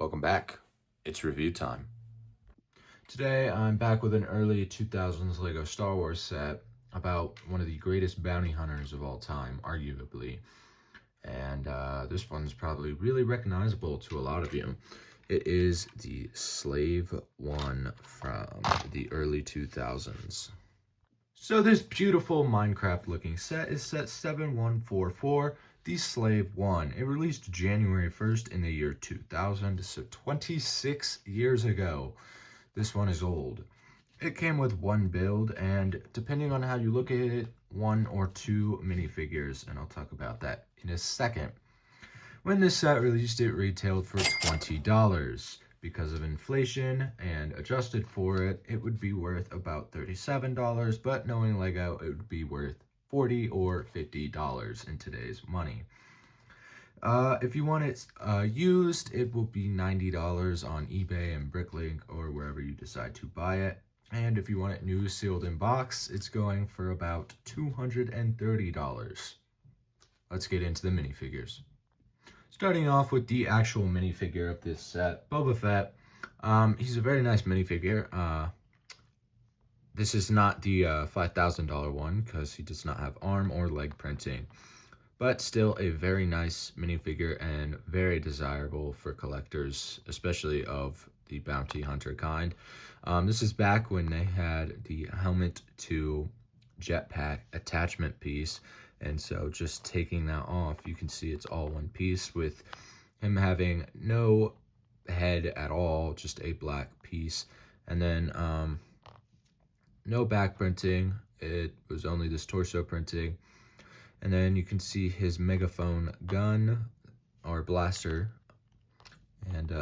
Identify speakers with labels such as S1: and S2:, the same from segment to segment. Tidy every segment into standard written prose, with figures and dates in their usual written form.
S1: Welcome back. It's review time. Today I'm back with an early 2000s Lego Star Wars set about one of the greatest bounty hunters of all time, arguably. And this one's probably really recognizable to a lot of you. It is the Slave One from the early 2000s. So this beautiful Minecraft looking set is set 7144, the Slave One. It released January 1st in the year 2000, so 26 years ago. This one is old. It came with one build, and depending on how you look at it, one or two minifigures, and I'll talk about that in a second. When this set released, it retailed for $20. Because of inflation and adjusted for it, it would be worth about $37, but knowing Lego, it would be worth $40 or $50 in today's money. If you want it used, it will be $90 on eBay and Bricklink or wherever you decide to buy it. And if you want it new, sealed in box, it's going for about $230. Let's get into the minifigures. Starting off with the actual minifigure of this set, Boba Fett. He's a very nice minifigure. This is not the $5,000 one because he does not have arm or leg printing. But still a very nice minifigure and very desirable for collectors, especially of the bounty hunter kind. This is back when they had the helmet to jetpack attachment piece. And so just taking that off, you can see it's all one piece with him having no head at all, just a black piece. And then no back printing. It was only this torso printing. And then you can see his megaphone gun or blaster. And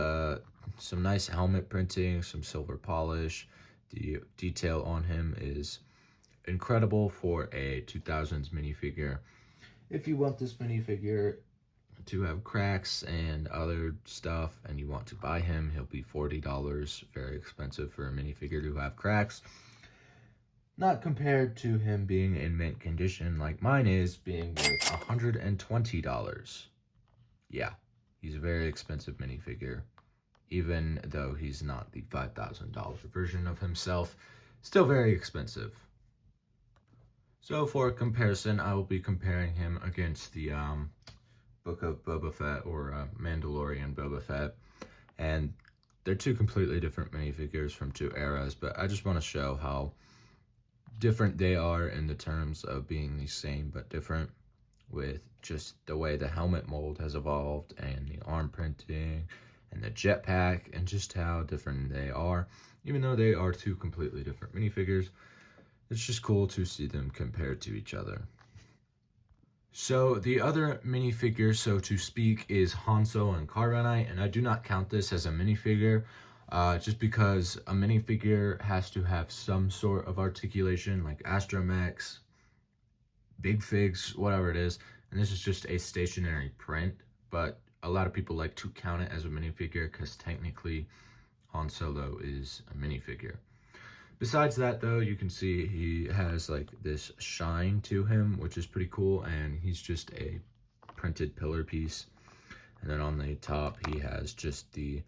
S1: some nice helmet printing, some silver polish. The detail on him is incredible for a 2000s minifigure. If you want this minifigure to have cracks and other stuff and you want to buy him, he'll be $40. Very expensive for a minifigure to have cracks. Not compared to him being in mint condition like mine is, being worth $120. Yeah, he's a very expensive minifigure. Even though he's not the $5,000 version of himself, still very expensive. So for comparison, I will be comparing him against the Book of Boba Fett or Mandalorian Boba Fett. And they're two completely different minifigures from two eras, but I just want to show how different they are in the terms of being the same but different, with just the way the helmet mold has evolved and the arm printing and the jetpack and just how different they are. Even though they are two completely different minifigures, it's just cool to see them compared to each other. So the other minifigure, so to speak, is Han Solo and Carbonite, and I do not count this as a minifigure, just because a minifigure has to have some sort of articulation, like astromechs, big figs, whatever it is, and this is just a stationary print, but a lot of people like to count it as a minifigure because technically Han Solo is a minifigure. Besides that, though, you can see he has like this shine to him, which is pretty cool, and he's just a printed pillar piece. And then on the top, he has just the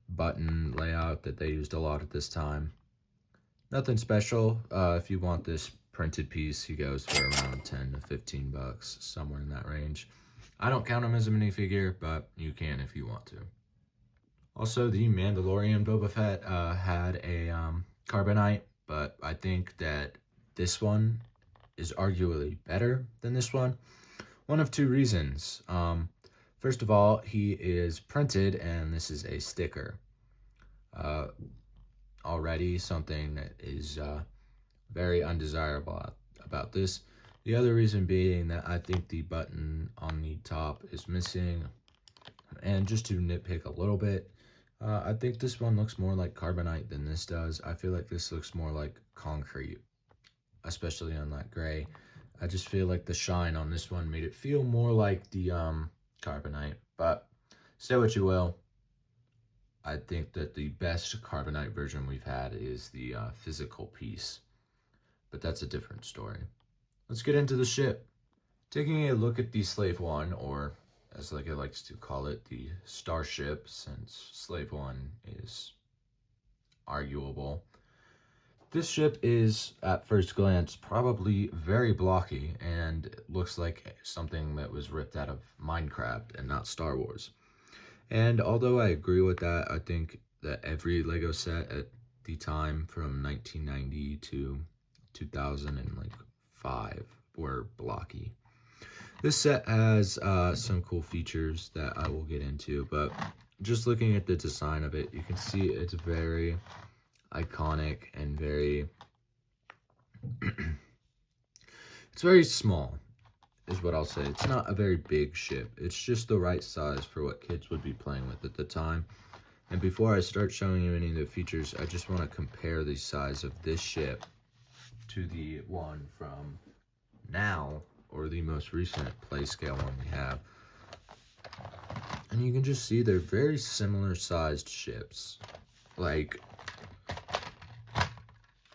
S1: button layout that they used a lot at this time. Nothing special. If you want this printed piece, he goes for around 10 to 15 bucks, somewhere in that range. I don't count him as a minifigure, but you can if you want to. Also, the Mandalorian Boba Fett had a Carbonite, but I think that this one is arguably better than this one. One of two reasons. First of all, he is printed and this is a sticker. Already something that is very undesirable about this. The other reason being that I think the button on the top is missing. And just to nitpick a little bit, I think this one looks more like Carbonite than this does. I feel like this looks more like concrete, especially on that gray. I just feel like the shine on this one made it feel more like the Carbonite, but say what you will. I think that the best Carbonite version we've had is the physical piece, but that's a different story. Let's get into the ship. Taking a look at the Slave One, or as Lego likes to call it, the starship, since Slave One is arguable. This ship is, at first glance, probably very blocky and looks like something that was ripped out of Minecraft and not Star Wars. And although I agree with that, I think that every Lego set at the time from 1990 to 2005 were blocky. This set has some cool features that I will get into, but just looking at the design of it, you can see it's very iconic and it's very small, is what I'll say. It's not a very big ship. It's just the right size for what kids would be playing with at the time. And before I start showing you any of the features, I just want to compare the size of this ship to the one from now, or the most recent play scale one we have. And you can just see they're very similar sized ships. Like,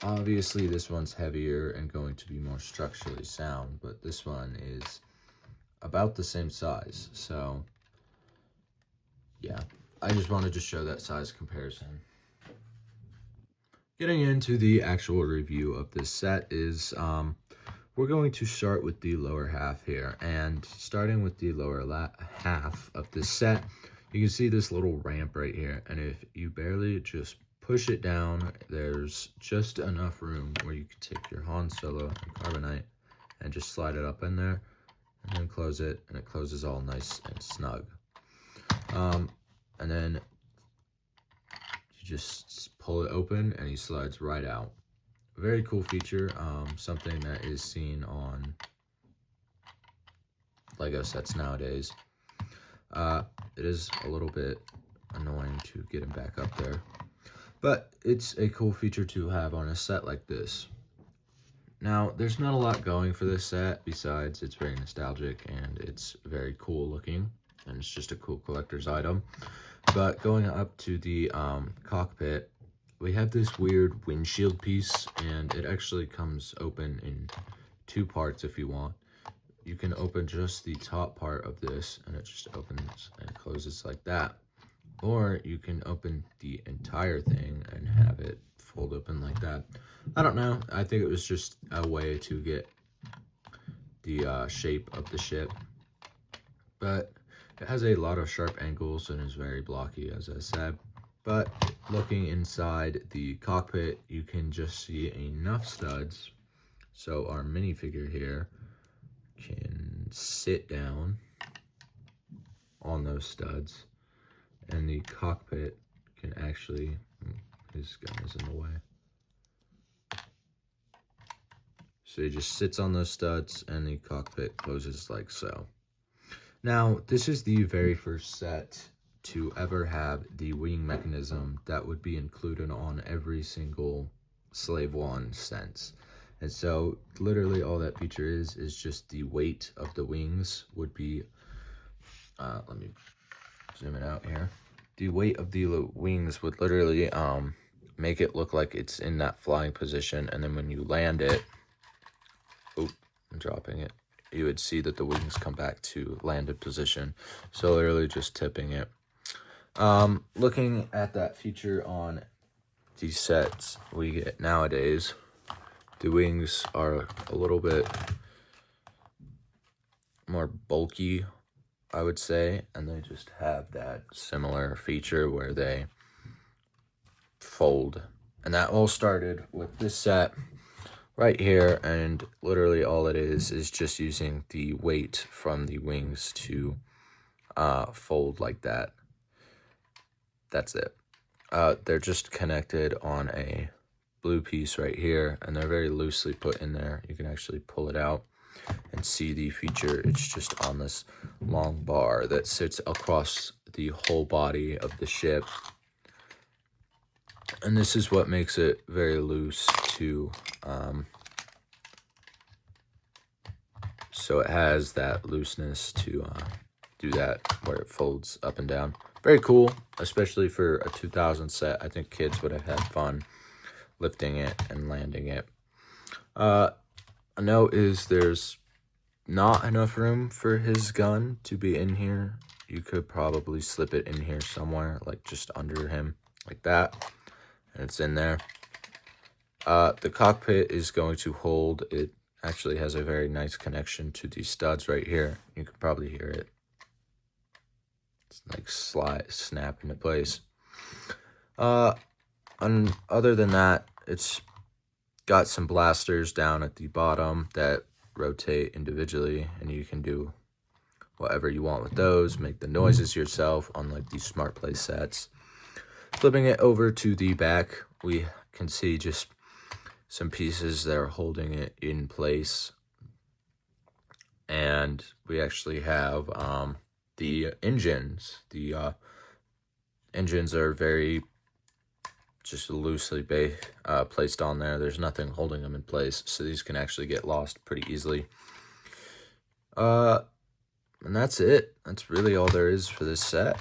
S1: obviously this one's heavier and going to be more structurally sound, but this one is about the same size. So yeah, I just wanted to show that size comparison. Getting into the actual review of this set is, we're going to start with the lower half here, and starting with the lower half of this set, you can see this little ramp right here, and if you barely just push it down, there's just enough room where you can take your Han Solo and Carbonite and just slide it up in there, and then close it, and it closes all nice and snug. And then you just pull it open, and he slides right out. Very cool feature, something that is seen on Lego sets nowadays. It is a little bit annoying to get him back up there, but it's a cool feature to have on a set like this. Now, there's not a lot going for this set besides it's very nostalgic and it's very cool looking, and it's just a cool collector's item. But going up to the cockpit, we have this weird windshield piece, and it actually comes open in two parts if you want. You can open just the top part of this, and it just opens and closes like that. Or you can open the entire thing and have it fold open like that. I don't know. I think it was just a way to get the shape of the ship. But it has a lot of sharp angles and is very blocky, as I said. But looking inside the cockpit, you can just see enough studs. So our minifigure here can sit down on those studs, and the cockpit can actually, his gun is in the way. So he just sits on those studs, and the cockpit closes like so. Now, this is the very first set to ever have the wing mechanism that would be included on every single Slave One sense. And so literally all that feature is just the weight of the wings would be, let me zoom it out here. The weight of the wings would literally make it look like it's in that flying position, and then when you land it, oh, I'm dropping it, you would see that the wings come back to landed position. So literally just tipping it. Looking at that feature on these sets we get nowadays, the wings are a little bit more bulky, I would say, and they just have that similar feature where they fold. And that all started with this set right here, and literally all it is just using the weight from the wings to fold like that. That's it. They're just connected on a blue piece right here, and they're very loosely put in there. You can actually pull it out and see the feature. It's just on this long bar that sits across the whole body of the ship. And this is what makes it very loose too. So it has that looseness to do that where it folds up and down. Very cool, especially for a 2000 set. I think kids would have had fun lifting it and landing it. A note is there's not enough room for his gun to be in here, you could probably slip it in here somewhere, like just under him, like that, and it's in there. The cockpit is going to hold, it actually has a very nice connection to these studs right here. You can probably hear it. It's like snap into place. And other than that, it's got some blasters down at the bottom that rotate individually, and you can do whatever you want with those, make the noises yourself, unlike these smart play sets. Flipping it over to the back, we can see just some pieces that are holding it in place. And we actually have the engines. The engines are very just loosely placed on there. There's nothing holding them in place, so these can actually get lost pretty easily. And that's it. That's really all there is for this set.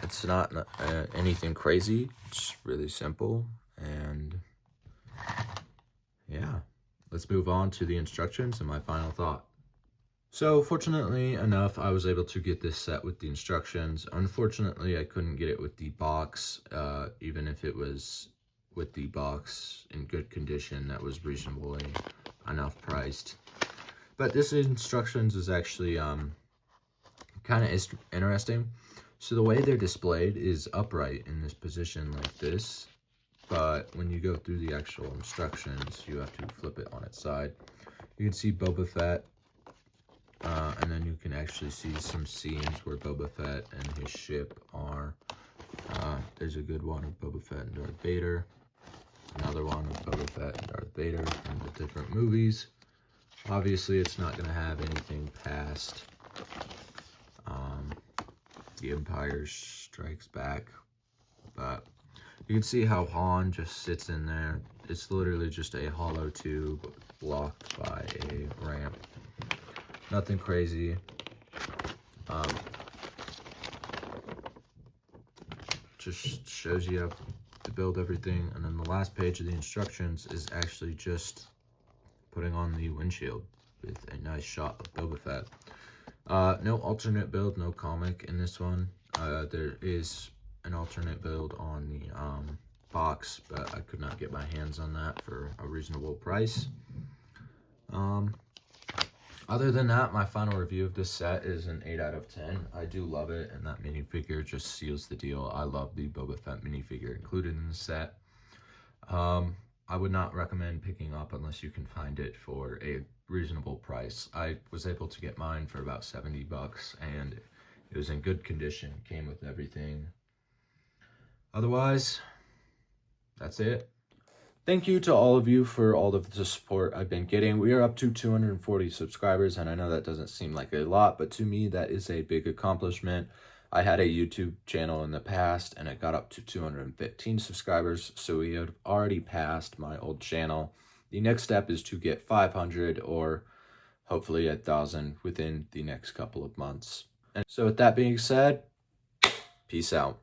S1: It's not anything crazy. It's really simple. And yeah, let's move on to the instructions and my final thought. So fortunately enough, I was able to get this set with the instructions. Unfortunately, I couldn't get it with the box, even if it was with the box in good condition that was reasonably enough priced. But this instructions is actually kind of interesting. So the way they're displayed is upright in this position like this, but when you go through the actual instructions, you have to flip it on its side. You can see Boba Fett, and then you can actually see some scenes where Boba Fett and his ship are. There's a good one of Boba Fett and Darth Vader, another one of Boba Fett and Darth Vader from the different movies. Obviously, it's not going to have anything past The Empire Strikes Back, but you can see how Han just sits in there. It's literally just a hollow tube blocked by a ramp. Nothing crazy. Just shows you how to build everything, and then the last page of the instructions is actually just putting on the windshield with a nice shot of Boba Fett. No alternate build, no comic in this one. There is an alternate build on the box, but I could not get my hands on that for a reasonable price. Other than that, my final review of this set is an 8 out of 10. I do love it, and that minifigure just seals the deal. I love the Boba Fett minifigure included in the set. I would not recommend picking up unless you can find it for a reasonable price. I was able to get mine for about 70 bucks, and it was in good condition. Came with everything. Otherwise, that's it. Thank you to all of you for all of the support I've been getting. We are up to 240 subscribers, and I know that doesn't seem like a lot, but to me, that is a big accomplishment. I had a YouTube channel in the past, and it got up to 215 subscribers, so we have already passed my old channel. The next step is to get 500 or hopefully 1,000 within the next couple of months. And so with that being said, peace out.